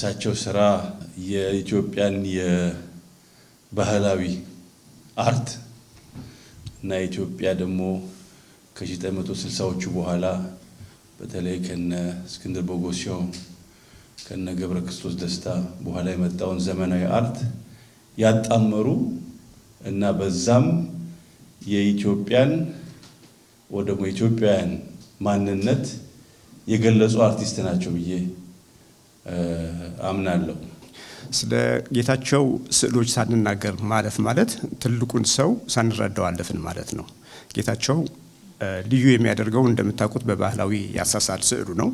የእሳቸው ስራ የኢትዮጵያን የባህላዊ አርት እና ኢትዮጵያ ደግሞ ከ1960ዎቹ በኋላ በተለይ ከነ እስክንድር ቦጎሲዮን ከነ ገብረ ክርስቶስ ደስታ በኋላ የመጣውን ዘመናዊ አርት ያጣመሩ እና በዛም የኢትዮጵያን ወደሞ ኢትዮጵያን ማንነት የገለጹ አርቲስት ናቸው ብዬ አምናለሁ። ስለ ጌታቸው ስዕሎች ሳንናገር ማለፍ ማለት ትልቁን ሰው ሳንረዳው አለፍን ማለት ነው። ጌታቸው ልዩ የሚያደርገው እንደምታውቁት በባህላዊ ያሳሳል ስዕሉ ነው።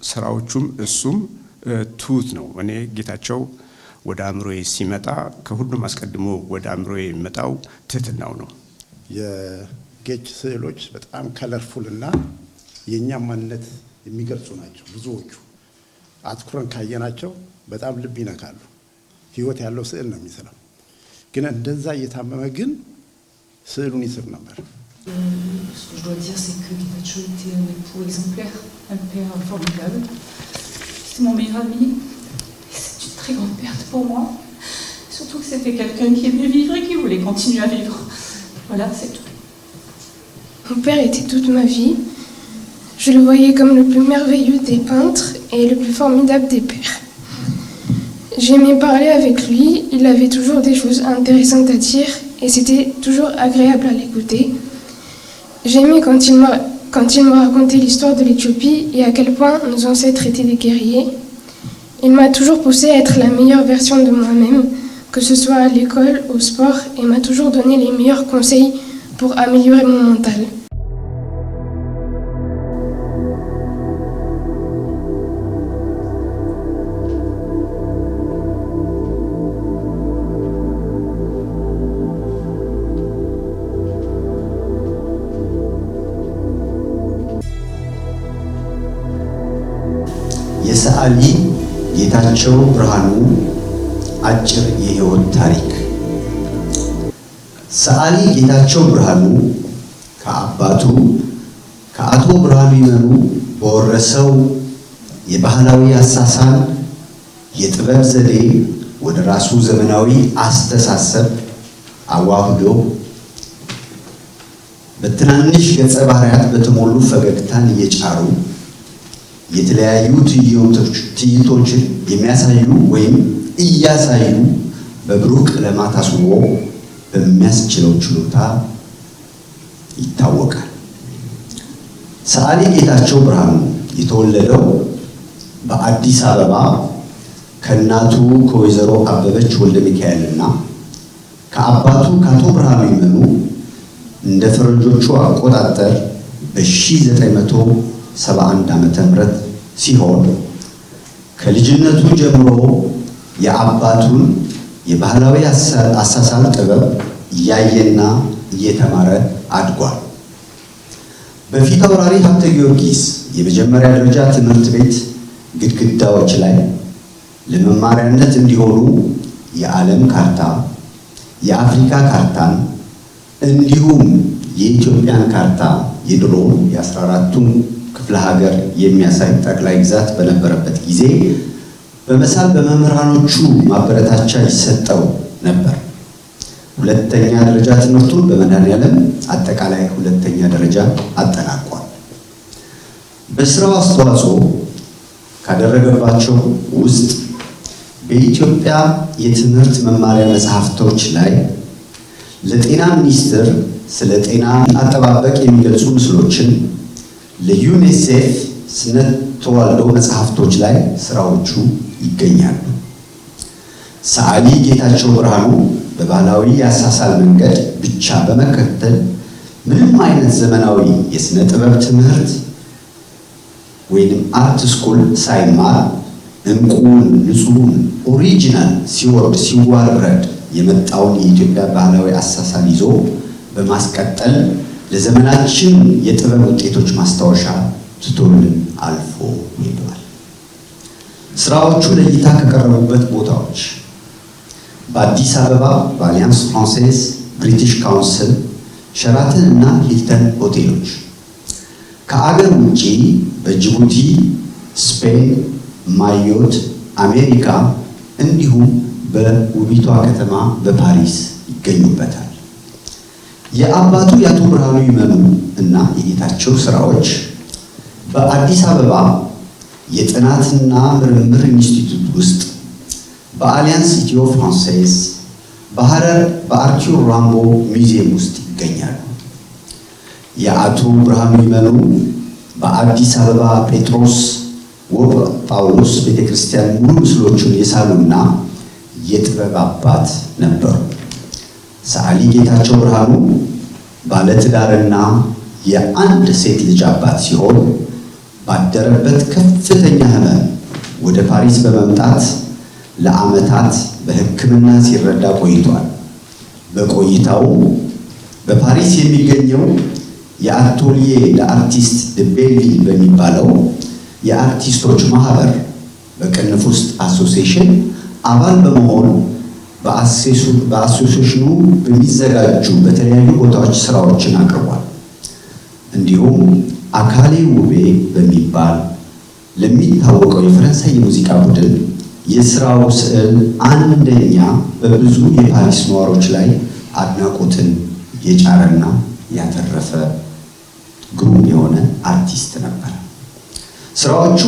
ስራዎቹም እሱም ትሁት ነው። እኔ ጌታቸው ወደ አእምሮዬ ሲመጣ ከሁሉም አስቀድሞ ወደ አእምሮዬ የሚመጣው ትህትናው ነው። የጌች ስዕሎች በጣም ከለርፉል እና የኛ ማንነት የሚገልጹ ናቸው። ብዙዎቹ አትኩረን ካየናቸው በጣም ልብ ይነካሉ። ህይወት ያለው ስዕል ነው የሚስለው። ግን እንደዛ እየታመመ ግን ስዕሉን ይስብ ነበር። Ce que je dois dire, c'est que Getachew était un époux exemplaire, un père formidable. C'est mon meilleur ami. Et c'est une très grande perte pour moi. Surtout que c'était quelqu'un qui aimait vivre et qui voulait continuer à vivre. Voilà, c'est tout. Mon père était toute ma vie. Je le voyais comme le plus merveilleux des peintres et le plus formidable des pères. J'aimais parler avec lui, il avait toujours des choses intéressantes à dire et c'était toujours agréable à l'écouter. J'aimais quand il me racontait l'histoire de l'Éthiopie et à quel point nos ancêtres étaient des guerriers. Il m'a toujours poussé à être la meilleure version de moi-même, que ce soit à l'école, au sport, et m'a toujours donné les meilleurs conseils pour améliorer mon mental. የሰዓሊ ጌታቸው ብርሃኑ አጭር የህይወት ታሪክ። ሰዓሊ ጌታቸው ብርሃኑ ከአባቱ ከአቶ ብርሃኑ ይመኑ በወረሰው የባህላዊ አሳሳል የጥበብ ዘዴ ወደ ራሱ ዘመናዊ አስተሳሰብ አዋህዶ በትናንሽ ገጸ ባህሪያት በተሞሉ ፈገግታን እየጫሩ የተለያዩ ትዕይንቶችን የሚያሳዩ ወይም እያሳዩ በብሩህ ቀለማት አስውቦ በሚያስችለው ችሎታ ይታወቃል። ሰዓሊ ጌታቸው ብርሃኑ የተወለደው በአዲስ አበባ ከእናቱ ከወይዘሮ አበበች ወልደ ሚካኤልና ከአባቱ ከአቶ ብርሃኑ ይመኑ እንደ ፈረንጆቹ አቆጣጠር በ1971 ዓመተ ምህረት ሲሆን ከልጅነቱ ጀምሮ የአባቱን የባህላዊ አሳሳል ጥበብ እያየና እየተማረ አድጓል። በፊት አውራሪ ሀብተ ጊዮርጊስ የመጀመሪያ ደረጃ ትምህርት ቤት ግድግዳዎች ላይ ለመማሪያነት እንዲሆኑ የዓለም ካርታ፣ የአፍሪካ ካርታን እንዲሁም የኢትዮጵያን ካርታ የድሮ የ14ቱን ክፍለ ሀገር የሚያሳይ ጠቅላይ ግዛት በነበረበት ጊዜ በመሳል በመምህራኖቹ ማበረታቻ ይሰጠው ነበር። ሁለተኛ ደረጃ ትምህርቱን በመድኃኔዓለም አጠቃላይ ሁለተኛ ደረጃ አጠናቋል። በስራው አስተዋጽኦ ካደረገባቸው ውስጥ በኢትዮጵያ የትምህርት መማሪያ መጽሐፍቶች ላይ ለጤና ሚኒስቴር ስለ ጤና አጠባበቅ የሚገልጹ ምስሎችን ለዩኒሴፍ ስነ ተዋልዶ መጽሐፍቶች ላይ ስራዎቹ ይገኛሉ። ሰዓሊ ጌታቸው ብርሃኑ በባህላዊ የአሳሳል መንገድ ብቻ በመከተል ምንም አይነት ዘመናዊ የስነ ጥበብ ትምህርት ወይም አርት ስኩል ሳይማር እንቁን ንጹህን ኦሪጂናል ሲዋረድ የመጣውን የኢትዮጵያ ባህላዊ አሳሳል ይዞ በማስቀጠል ለዘመናችን የጥበብ ውጤቶች ማስታወሻ ትቶልን አልፎ ሄዷል። ስራዎቹ ለእይታ ከቀረቡበት ቦታዎች በአዲስ አበባ በአሊያንስ ፍራንሴዝ፣ ብሪቲሽ ካውንስል፣ ሸራተን እና ሂልተን ሆቴሎች፣ ከአገር ውጪ በጅቡቲ፣ ስፔን፣ ማዮት፣ አሜሪካ እንዲሁም በውቢቷ ከተማ በፓሪስ ይገኙበታል። የአባቱ የአቶ ብርሃኑ ይመኑ እና የጌታቸው ስራዎች በአዲስ አበባ የጥናትና ምርምር ኢንስቲትዩት ውስጥ፣ በአሊያንስ ኢትዮ ፍራንሴዝ፣ በሐረር በአርኪው ራምቦ ሙዚየም ውስጥ ይገኛሉ። የአቶ ብርሃኑ ይመኑ በአዲስ አበባ ጴጥሮስ ወጳውሎስ ቤተክርስቲያን ሙሉ ምስሎቹን የሳሉና የጥበብ አባት ነበሩ። ሰዓሊ ጌታቸው ብርሃኑ ባለትዳርና የአንድ ሴት ልጅ አባት ሲሆን ባደረበት ከፍተኛ ሕመም ወደ ፓሪስ በመምጣት ለዓመታት በሕክምና ሲረዳ ቆይቷል። በቆይታው በፓሪስ የሚገኘው የአቶሊዬ ለአርቲስት ድቤልቪል በሚባለው የአርቲስቶች ማህበር በቅንፍ ውስጥ አሶሲዬሽን አባል በመሆን በአሶሲዬሽኑ በሚዘጋጁ በተለያዩ ቦታዎች ስራዎችን አቅርቧል። እንዲሁም አካሌ ውቤ በሚባል ለሚታወቀው የፈረንሳይ የሙዚቃ ቡድን የስራው ስዕል አንደኛ በብዙ የፓሪስ ነዋሪዎች ላይ አድናቆትን የጫረና ያተረፈ ግሩም የሆነ አርቲስት ነበር። ስራዎቹ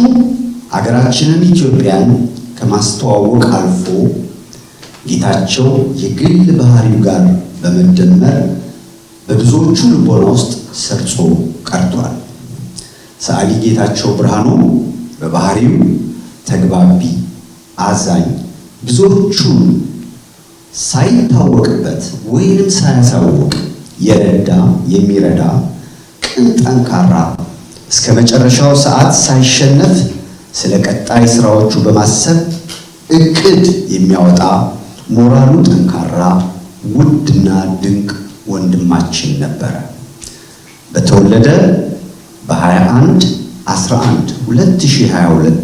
ሀገራችንን ኢትዮጵያን ከማስተዋወቅ አልፎ ጌታቸው የግል ባህሪው ጋር በመደመር በብዙዎቹ ልቦና ውስጥ ሰርጾ ቀርቷል። ሰዓሊ ጌታቸው ብርሃኑ በባህሪው ተግባቢ፣ አዛኝ፣ ብዙዎቹን ሳይታወቅበት ወይንም ሳያሳውቅ የረዳ የሚረዳ ቅን፣ ጠንካራ፣ እስከ መጨረሻው ሰዓት ሳይሸነፍ ስለ ቀጣይ ስራዎቹ በማሰብ እቅድ የሚያወጣ ሞራሉ ጠንካራ ውድና ድንቅ ወንድማችን ነበረ። በተወለደ በ21/11/2022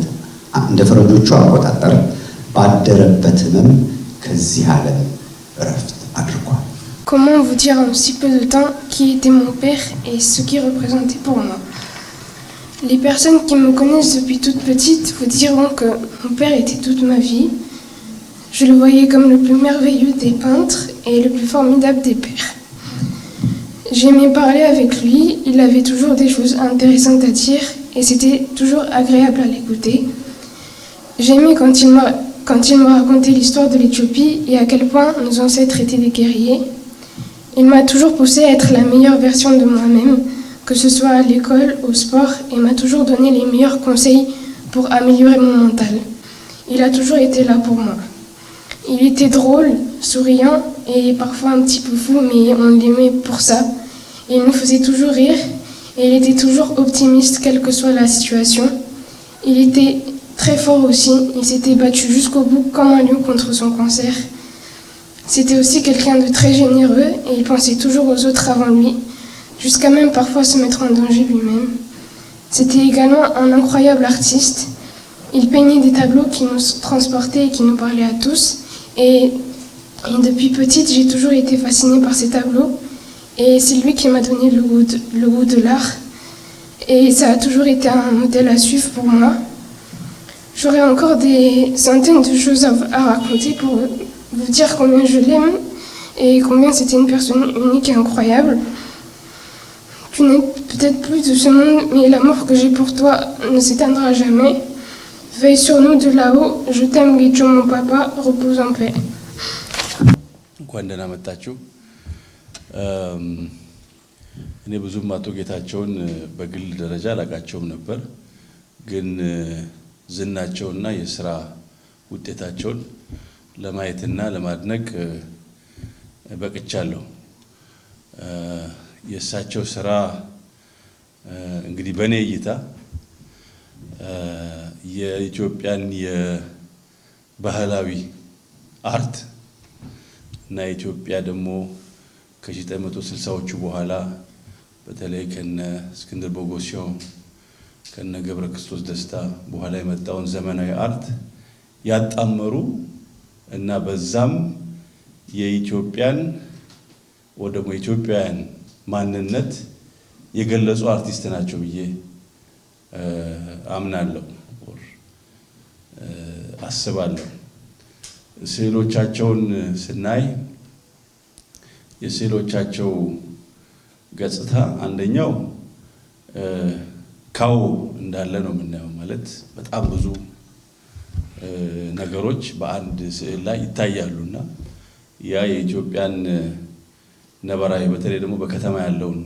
እንደ ፈረንጆቹ አቆጣጠር ባደረበት ህመም ከዚህ ዓለም እረፍት አድርጓል። Comment vous dire en si peu de temps qui était mon père et ce qu'il représentait pour moi? Les personnes qui me connaissent depuis toute petite vous diront que mon père était toute ma vie. Je le voyais comme le plus merveilleux des peintres et le plus formidable des pères. J'aimais parler avec lui, il avait toujours des choses intéressantes à dire et c'était toujours agréable à l'écouter. J'aimais quand il me racontait l'histoire de l'Éthiopie et à quel point nos ancêtres étaient des guerriers. Il m'a toujours poussé à être la meilleure version de moi-même, que ce soit à l'école, au sport, et m'a toujours donné les meilleurs conseils pour améliorer mon mental. Il a toujours été là pour moi. Il était drôle, souriant et parfois un petit peu fou, mais on l'aimait pour ça. Il nous faisait toujours rire et il était toujours optimiste quelle que soit la situation. Il était très fort aussi, il s'était battu jusqu'au bout comme un lion contre son cancer. C'était aussi quelqu'un de très généreux et il pensait toujours aux autres avant lui, jusqu'à même parfois se mettre en danger lui-même. C'était également un incroyable artiste. Il peignait des tableaux qui nous transportaient et qui nous parlaient à tous. Et depuis petite, j'ai toujours été fascinée par ces tableaux. Et c'est lui qui m'a donné le goût de l'art. Et ça a toujours été un modèle à suivre pour moi. J'aurais encore des centaines de choses à raconter pour vous dire combien je l'aime et combien c'était une personne unique et incroyable. Tu n'es peut-être plus de ce monde, mais l'amour que j'ai pour toi ne s'éteindra jamais. Veille sur nous de là-haut, je t'aime Guicho mon papa, repose en paix. እንኳን ደህና መጣችሁ። እኔ ብዙም አቶ ጌታቸውን በግል ደረጃ አላውቃቸውም ነበር፣ ግን ዝናቸውና የሥራ ውጤታቸውን ለማየትና ለማድነቅ በቅቻለሁ። የእሳቸው ስራ እንግዲህ በእኔ እይታ የኢትዮጵያን የባህላዊ አርት እና ኢትዮጵያ ደግሞ ከ1960ዎቹ በኋላ በተለይ ከነ እስክንድር ቦጎሲዮ ከነ ገብረ ክርስቶስ ደስታ በኋላ የመጣውን ዘመናዊ አርት ያጣመሩ እና በዛም የኢትዮጵያን ወደሞ ኢትዮጵያውያን ማንነት የገለጹ አርቲስት ናቸው ብዬ አምናለሁ። አስባለሁ። ስዕሎቻቸውን ስናይ የስዕሎቻቸው ገጽታ አንደኛው ካው እንዳለ ነው የምናየው። ማለት በጣም ብዙ ነገሮች በአንድ ስዕል ላይ ይታያሉና ያ የኢትዮጵያን ነባራዊ በተለይ ደግሞ በከተማ ያለውን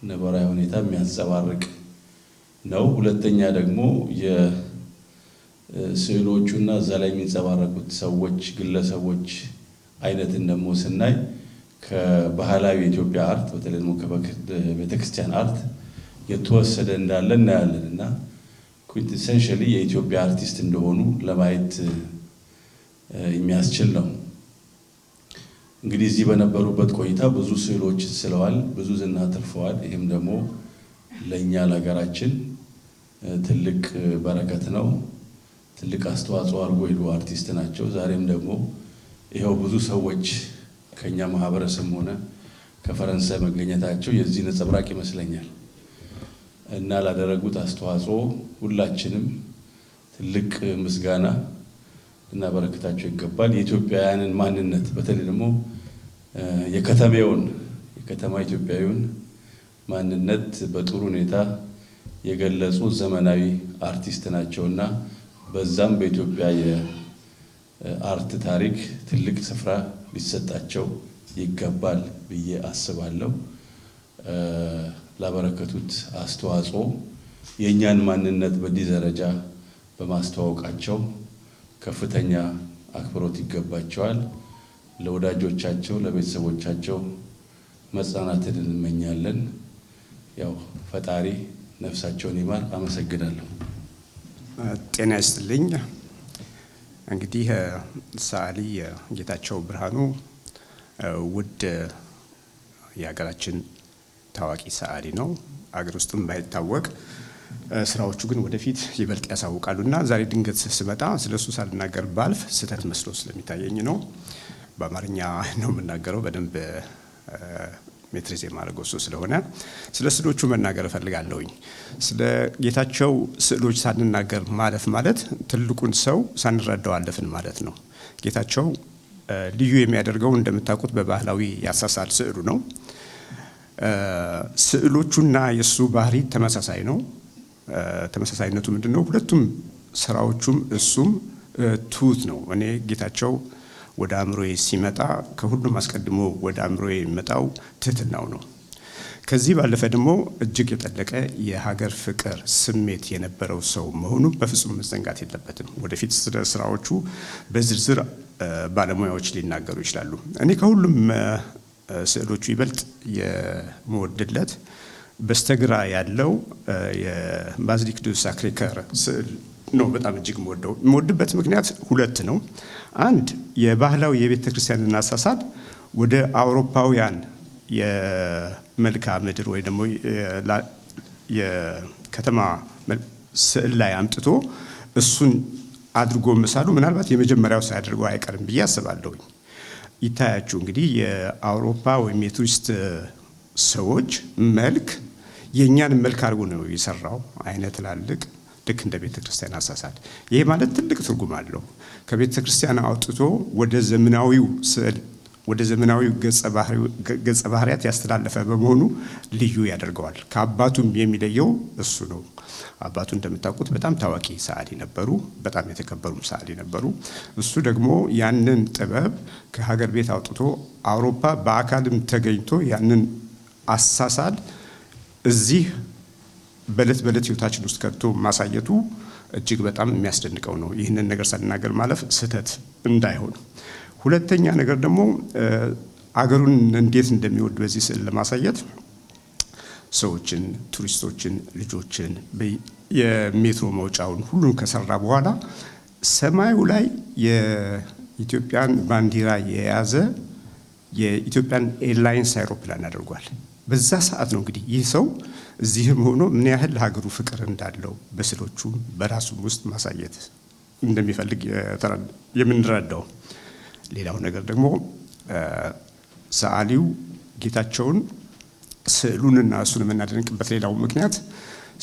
ነባራዊ ሁኔታ የሚያንጸባርቅ ነው። ሁለተኛ ደግሞ የስዕሎቹና እዛ ላይ የሚንጸባረቁት ሰዎች ግለሰቦች አይነትን ደግሞ ስናይ ከባህላዊ የኢትዮጵያ አርት በተለይ ደግሞ ከቤተክርስቲያን አርት የተወሰደ እንዳለ እናያለን እና ኩዊንቴሰንሻሊ የኢትዮጵያ አርቲስት እንደሆኑ ለማየት የሚያስችል ነው። እንግዲህ እዚህ በነበሩበት ቆይታ ብዙ ስዕሎች ስለዋል፣ ብዙ ዝና አትርፈዋል። ይህም ደግሞ ለእኛ ለሀገራችን ትልቅ በረከት ነው። ትልቅ አስተዋጽኦ አድርጎ ሄዱ አርቲስት ናቸው። ዛሬም ደግሞ ይኸው ብዙ ሰዎች ከኛ ማህበረሰብ ሆነ ከፈረንሳይ መገኘታቸው የዚህ ነጸብራቅ ይመስለኛል እና ላደረጉት አስተዋጽኦ ሁላችንም ትልቅ ምስጋና እና በረከታቸው ይገባል። የኢትዮጵያውያንን ማንነት በተለይ ደግሞ የከተማ ኢትዮጵያዊውን ማንነት በጥሩ ሁኔታ የገለጹ ዘመናዊ አርቲስት ናቸውና በዛም በኢትዮጵያ የአርት ታሪክ ትልቅ ስፍራ ሊሰጣቸው ይገባል ብዬ አስባለሁ። ላበረከቱት አስተዋጽኦ የእኛን ማንነት በዚህ ደረጃ በማስተዋወቃቸው ከፍተኛ አክብሮት ይገባቸዋል። ለወዳጆቻቸው ለቤተሰቦቻቸው መጽናናትን እንመኛለን። ያው ፈጣሪ ነፍሳቸውን ይማር። አመሰግናለሁ። ጤና ይስጥልኝ። እንግዲህ ሰዓሊ ጌታቸው ብርሃኑ ውድ የሀገራችን ታዋቂ ሰዓሊ ነው። አገር ውስጥም ባይታወቅ ስራዎቹ ግን ወደፊት ይበልጥ ያሳውቃሉና ዛሬ ድንገት ስመጣ ስለሱ ሳልናገር ባልፍ ስህተት መስሎ ስለሚታየኝ ነው። በአማርኛ ነው የምናገረው። በደንብ ሜትሪዝ የማድረገው እሱ ስለሆነ ስለ ስዕሎቹ መናገር እፈልጋለሁኝ። ስለ ጌታቸው ስዕሎች ሳንናገር ማለፍ ማለት ትልቁን ሰው ሳንረዳው አለፍን ማለት ነው። ጌታቸው ልዩ የሚያደርገው እንደምታውቁት በባህላዊ ያሳሳል ስዕሉ ነው። ስዕሎቹና የእሱ ባህሪ ተመሳሳይ ነው። ተመሳሳይነቱ ምንድን ነው? ሁለቱም ስራዎቹም እሱም ትሁት ነው። እኔ ጌታቸው ወደ አእምሮዬ ሲመጣ ከሁሉም አስቀድሞ ወደ አእምሮዬ የሚመጣው ትህትናው ነው። ከዚህ ባለፈ ደግሞ እጅግ የጠለቀ የሀገር ፍቅር ስሜት የነበረው ሰው መሆኑ በፍጹም መዘንጋት የለበትም። ወደፊት ስለ ስራዎቹ በዝርዝር ባለሙያዎች ሊናገሩ ይችላሉ። እኔ ከሁሉም ስዕሎቹ ይበልጥ የምወድለት በስተግራ ያለው የባዚሊክ ዱ ሳክሬ ኮር ስዕል ነው። በጣም እጅግ የምወድበት ምክንያት ሁለት ነው። አንድ የባህላዊ የቤተ ክርስቲያንን አሳሳል ወደ አውሮፓውያን የመልክዓ ምድር ወይ ደግሞ የከተማ ስዕል ላይ አምጥቶ እሱን አድርጎ መሳሉ ምናልባት የመጀመሪያው ሳያደርገው አይቀርም ብዬ አስባለሁኝ። ይታያችሁ እንግዲህ የአውሮፓ ወይም የቱሪስት ሰዎች መልክ የእኛን መልክ አድርጎ ነው የሰራው። አይነት ትላልቅ ልክ እንደ ቤተ ክርስቲያን አሳሳል። ይሄ ማለት ትልቅ ትርጉም አለው። ከቤተ ክርስቲያን አውጥቶ ወደ ዘመናዊው ስዕል ወደ ዘመናዊው ገጸ ባህሪያት ያስተላለፈ በመሆኑ ልዩ ያደርገዋል። ከአባቱም የሚለየው እሱ ነው። አባቱ እንደምታውቁት በጣም ታዋቂ ሰዓሊ ነበሩ፣ በጣም የተከበሩም ሰዓሊ ነበሩ። እሱ ደግሞ ያንን ጥበብ ከሀገር ቤት አውጥቶ አውሮፓ በአካልም ተገኝቶ ያንን አሳሳል እዚህ በዕለት በዕለት ህይወታችን ውስጥ ከቶ ማሳየቱ እጅግ በጣም የሚያስደንቀው ነው። ይህንን ነገር ሳልናገር ማለፍ ስህተት እንዳይሆን። ሁለተኛ ነገር ደግሞ አገሩን እንዴት እንደሚወድ በዚህ ስዕል ለማሳየት ሰዎችን፣ ቱሪስቶችን፣ ልጆችን የሜትሮ መውጫውን ሁሉን ከሰራ በኋላ ሰማዩ ላይ የኢትዮጵያን ባንዲራ የያዘ የኢትዮጵያን ኤርላይንስ አይሮፕላን አድርጓል። በዛ ሰዓት ነው እንግዲህ ይህ ሰው እዚህም ሆኖ ምን ያህል ለሀገሩ ፍቅር እንዳለው በስዕሎቹም በራሱም ውስጥ ማሳየት እንደሚፈልግ የምንረዳው። ሌላው ነገር ደግሞ ሰዓሊው ጌታቸውን ስዕሉንና እሱን የምናደንቅበት ሌላው ምክንያት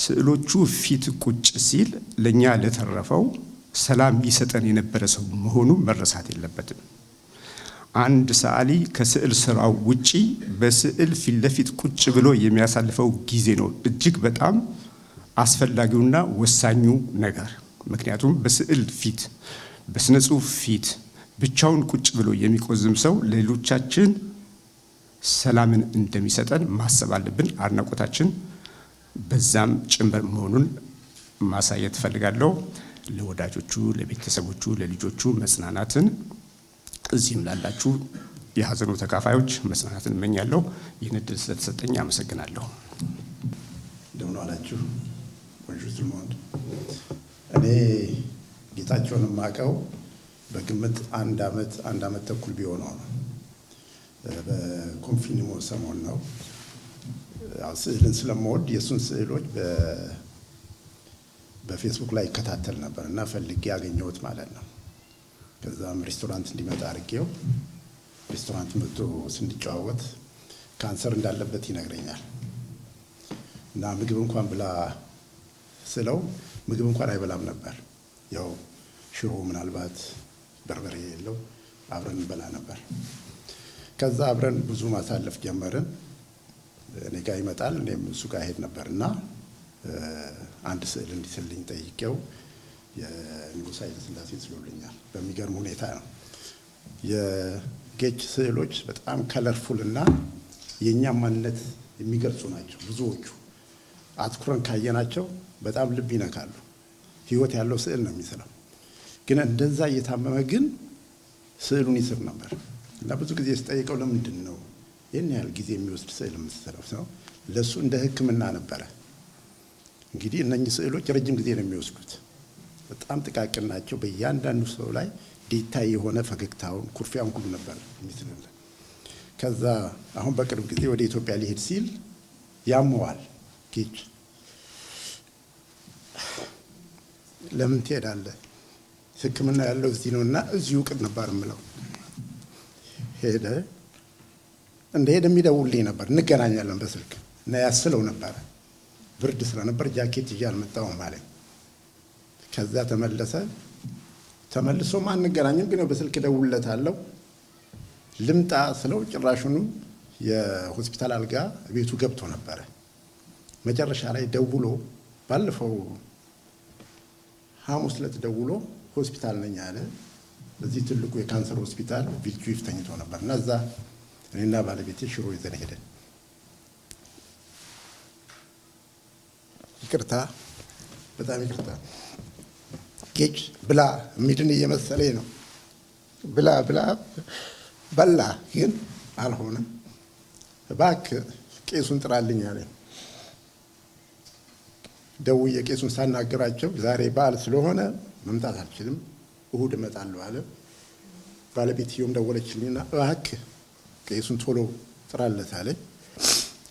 ስዕሎቹ ፊት ቁጭ ሲል ለእኛ ለተረፈው ሰላም ይሰጠን የነበረ ሰው መሆኑ መረሳት የለበትም። አንድ ሰዓሊ ከስዕል ስራው ውጪ በስዕል ፊት ለፊት ቁጭ ብሎ የሚያሳልፈው ጊዜ ነው እጅግ በጣም አስፈላጊውና ወሳኙ ነገር። ምክንያቱም በስዕል ፊት በስነ ጽሁፍ ፊት ብቻውን ቁጭ ብሎ የሚቆዝም ሰው ለሌሎቻችን ሰላምን እንደሚሰጠን ማሰብ አለብን። አድናቆታችን በዛም ጭምር መሆኑን ማሳየት ፈልጋለሁ። ለወዳጆቹ፣ ለቤተሰቦቹ፣ ለልጆቹ መጽናናትን፣ እዚህም ላላችሁ የሀዘኑ ተካፋዮች መጽናናትን እመኛለሁ። ይህን እድል ስለተሰጠኝ አመሰግናለሁ። እንደምን ዋላችሁ? እኔ ጌታቸውን የማውቀው በግምት አንድ አመት ተኩል ቢሆነው ነው። በኮንፊኒሞ ሰሞን ነው። ያው ስዕልን ስለምወድ የእሱን ስዕሎች በፌስቡክ ላይ ይከታተል ነበር እና ፈልጌ ያገኘሁት ማለት ነው። ከዛም ሬስቶራንት እንዲመጣ አድርጌው ሬስቶራንት መጥቶ ስንጨዋወት ካንሰር እንዳለበት ይነግረኛል እና ምግብ እንኳን ብላ ስለው ምግብ እንኳን አይበላም ነበር። ያው ሽሮ ምናልባት በርበሬ የለው አብረን እንበላ ነበር። ከዛ አብረን ብዙ ማሳለፍ ጀመርን። እኔ ጋር ይመጣል፣ እኔም እሱ ጋር ሄድ ነበር እና አንድ ስዕል እንዲስልኝ ጠይቄው የንጉሥ ኃይለ ሥላሴ ስሎልኛል። በሚገርም ሁኔታ ነው። የጌች ስዕሎች በጣም ከለርፉል እና የእኛም ማንነት የሚገልጹ ናቸው። ብዙዎቹ አትኩረን ካየናቸው በጣም ልብ ይነካሉ። ህይወት ያለው ስዕል ነው የሚስለው። ግን እንደዛ እየታመመ ግን ስዕሉን ይስር ነበር እና ብዙ ጊዜ ስጠይቀው ለምንድን ነው ይህን ያህል ጊዜ የሚወስድ ስዕል የምትስለው ነው? ለእሱ እንደ ሕክምና ነበረ። እንግዲህ እነኚህ ስዕሎች ረጅም ጊዜ ነው የሚወስዱት። በጣም ጥቃቅን ናቸው። በእያንዳንዱ ሰው ላይ ዲታይ የሆነ ፈገግታውን፣ ኩርፊያውን ሁሉ ነበር የሚስልልን። ከዛ አሁን በቅርብ ጊዜ ወደ ኢትዮጵያ ሊሄድ ሲል ያመዋል ጌች። ለምን ትሄዳለህ? ሕክምና ያለው እዚህ ነው እና እዚሁ ቅድ ነበር የምለው። ሄደ። እንደሄደ የሚደውልኝ ነበር፣ እንገናኛለን በስልክ እና ያስለው ነበረ። ብርድ ስለነበር ጃኬት ይዤ አልመጣሁም አለኝ። ከዛ ተመልሶም አንገናኝም፣ ግን በስልክ እደውልለታለሁ። ልምጣ ስለው ጭራሹኑ የሆስፒታል አልጋ ቤቱ ገብቶ ነበረ። መጨረሻ ላይ ደውሎ ባለፈው ሐሙስ ዕለት ደውሎ ሆስፒታል ነኝ አለ። እዚህ ትልቁ የካንሰር ሆስፒታል ቪልጁይፍ ተኝቶ ነበር እና እዛ እኔና ባለቤቴ ሽሮ ይዘን ሄደን ይቅርታ፣ በጣም ይቅርታ ጌች ብላ የሚድን እየመሰለኝ ነው። ብላ በላ፣ ግን አልሆነም። እባክህ ቄሱን ጥራልኝ አለኝ። ደውዬ ቄሱን ሳናገራቸው ዛሬ በዓል ስለሆነ መምጣት አልችልም፣ እሁድ እመጣለሁ አለ። ባለቤትየውም ደወለችልኝና እባክህ ቄሱን ቶሎ ጥራለት አለኝ።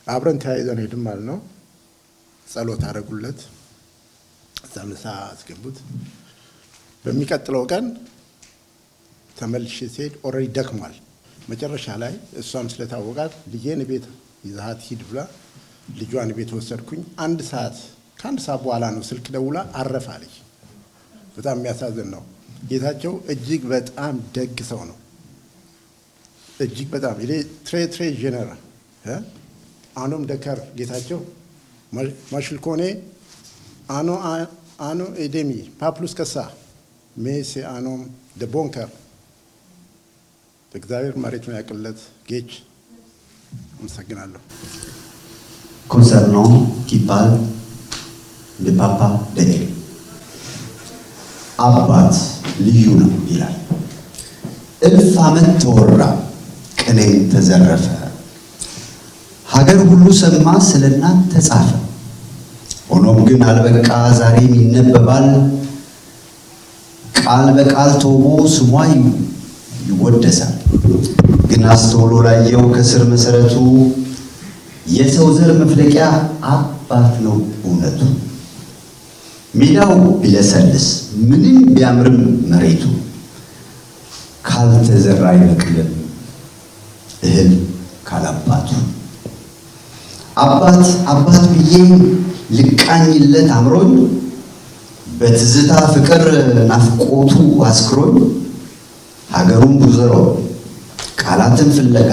አብረን ተያይዘን ሄድን ማለት ነው። ጸሎት አደረጉለት፣ እዛ ምሳ አስገቡት። በሚቀጥለው ቀን ተመልሼ ሲሄድ ኦልሬዲ ደክሟል። መጨረሻ ላይ እሷም ስለታወቃት ልጄን ቤት ይዛሃት ሂድ ብላ ልጇን ቤት ወሰድኩኝ። ከአንድ ሰዓት በኋላ ነው ስልክ ደውላ አረፋለች። በጣም የሚያሳዝን ነው። ጌታቸው እጅግ በጣም ደግ ሰው ነው። እጅግ በጣም ትሬ ጄኔራል አኖም ደከር ጌታቸው ማሽልኮኔ አኖ ኤዴሚ ፓፕሉስ ከሳ ሜሴ አኖም ደቦንከር እግዚአብሔር መሬቱን ያቅለት። ጌች አመሰግናለሁ። ኮንሰርኖ ኪፓል ለፓፓ ደኤል አባት ልዩ ነው ይላል። እልፍ ዓመት ተወራ፣ ቅኔም ተዘረፈ፣ ሀገር ሁሉ ሰማ፣ ስለ እናት ተጻፈ። ሆኖም ግን አልበቃ ዛሬም ይነበባል፣ ቃል በቃል ተውቦ ስሟ ይወደሳል። ግን አስተውሎ ላየው ከስር መሰረቱ የሰው ዘር መፍለቂያ አባት ነው እውነቱ። ሜዳው ቢለሰልስ ምንም ቢያምርም መሬቱ ካልተዘራ አይበቅልም እህል ካላባቱ። አባት ብዬ ልቃኝለት አምሮኝ በትዝታ ፍቅር ናፍቆቱ አስክሮኝ ሀገሩን ጉዘሮ ቃላትን ፍለጋ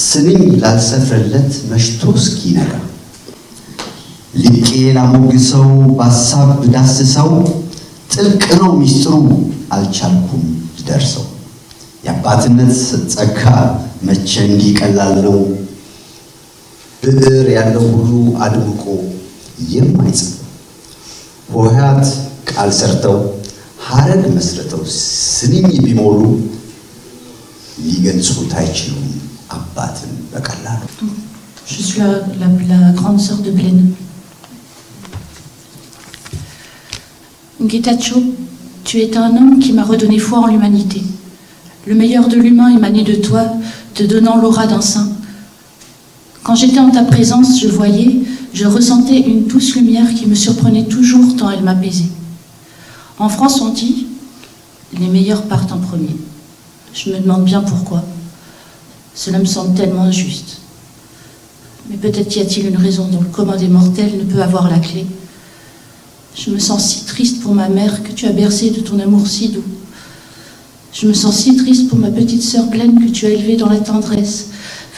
ስንኝ ላልሰፍርለት መሽቶ እስኪነጋ ልቄ ላሞግሰው በሀሳብ ብዳስሰው ጥልቅ ነው ሚስጥሩ አልቻልኩም ልደርሰው። የአባትነት ጸጋ መቼ እንዲህ ቀላል ነው ብዕር ያለው ሁሉ አድምቆ የማይጽፍ ሆሄያት ቃል ሰርተው ሀረግ መስርተው ስንኝ ቢሞሉ ሊገልጹት አይችሉም አባትን በቀላሉ። Je suis la grande sœur de Blaine. Getachew, tu es un homme qui m'a redonné foi en l'humanité. Le meilleur de l'humain émanait de toi, te donnant l'aura d'un saint. Quand j'étais en ta présence, je voyais, je ressentais une douce lumière qui me surprenait toujours tant elle m'apaisait. En France, on dit « les meilleurs partent en premier ». Je me demande bien pourquoi. Cela me semble tellement injuste. Mais peut-être y a-t-il une raison dont le commun des mortels ne peut avoir la clé. Je me sens si triste pour ma mère que tu as bercé de ton amour si doux. Je me sens si triste pour ma petite sœur Blaine que tu as élevée dans la tendresse,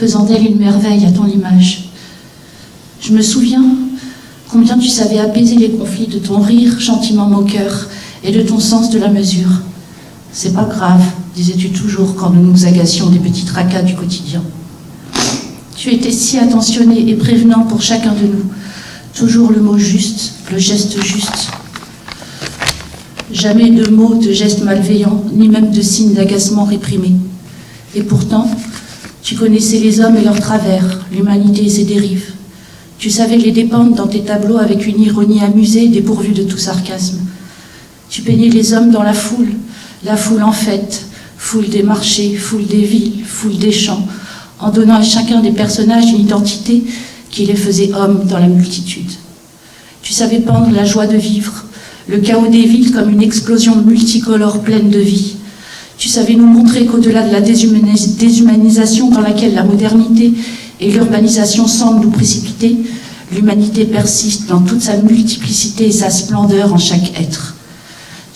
faisant d'elle une merveille à ton image. Je me souviens combien tu savais apaiser les conflits de ton rire gentiment moqueur et de ton sens de la mesure. C'est pas grave, disais-tu toujours quand nous nous agacions des petits tracas du quotidien. Tu étais si attentionné et prévenant pour chacun de nous. Toujours le mot juste, le geste juste. Jamais de mots, de gestes malveillants, ni même de signes d'agacement réprimés. Et pourtant, tu connaissais les hommes et leurs travers, l'humanité et ses dérives. Tu savais les dépeindre dans tes tableaux avec une ironie amusée dépourvue de tout sarcasme. Tu peignais les hommes dans la foule en fête, foule des marchés, foule des villes, foule des champs, en donnant à chacun des personnages une identité qui les faisait hommes dans la multitude. Tu savais peindre la joie de vivre, le chaos des villes comme une explosion multicolore pleine de vie. Tu savais nous montrer qu'au-delà de la déshumanisation dans laquelle la modernité et l'urbanisation semblent nous précipiter, l'humanité persiste dans toute sa multiplicité et sa splendeur en chaque être.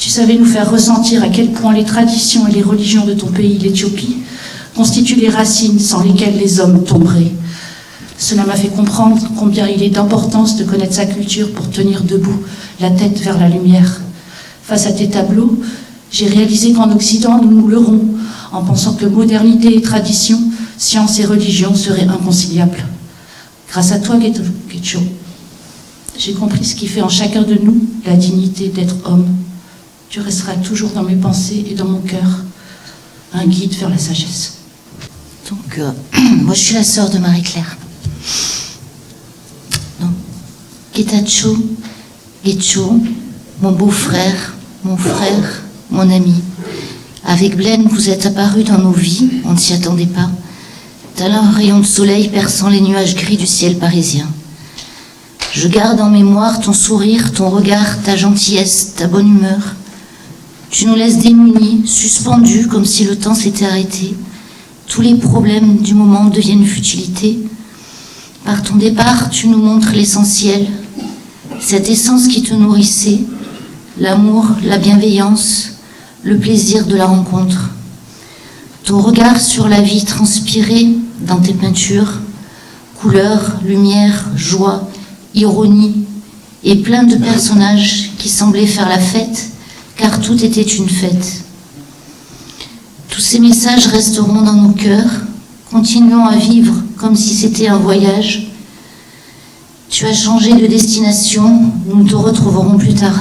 Tu savais nous faire ressentir à quel point les traditions et les religions de ton pays, l'Éthiopie, constituent les racines sans lesquelles les hommes tomberaient. Cela m'a fait comprendre combien il est d'importance de connaître sa culture pour tenir debout, la tête vers la lumière. Face à tes tableaux, j'ai réalisé qu'en Occident, nous nous leurrons en pensant que modernité et tradition, science et religion seraient inconciliables. Grâce à toi, Getachew, j'ai compris ce qui fait en chacun de nous la dignité d'être homme. Tu resteras toujours dans mes pensées et dans mon cœur, un guide vers la sagesse. Donc, moi je suis la sœur de Marie-Claire. Donc, Getachew, mon beau-frère, mon ami. Avec Blaine, vous êtes apparus dans nos vies, on ne s'y attendait pas, tel un rayon de soleil perçant les nuages gris du ciel parisien. Je garde en mémoire ton sourire, ton regard, ta gentillesse, ta bonne humeur. Tu nous laisses démunis, suspendus, comme si le temps s'était arrêté. Tous les problèmes du moment deviennent futilité. Par ton départ, tu nous montres l'essentiel, cette essence qui te nourrissait, l'amour, la bienveillance, le plaisir de la rencontre. Ton regard sur la vie transpirait dans tes peintures, couleurs, lumière, joie, ironie, et plein de personnages qui semblaient faire la fête, car tout était une fête. Tous ces messages resteront dans nos cœurs, continuons à vivre comme si c'était un voyage. Tu as changé de destination, nous te retrouverons plus tard.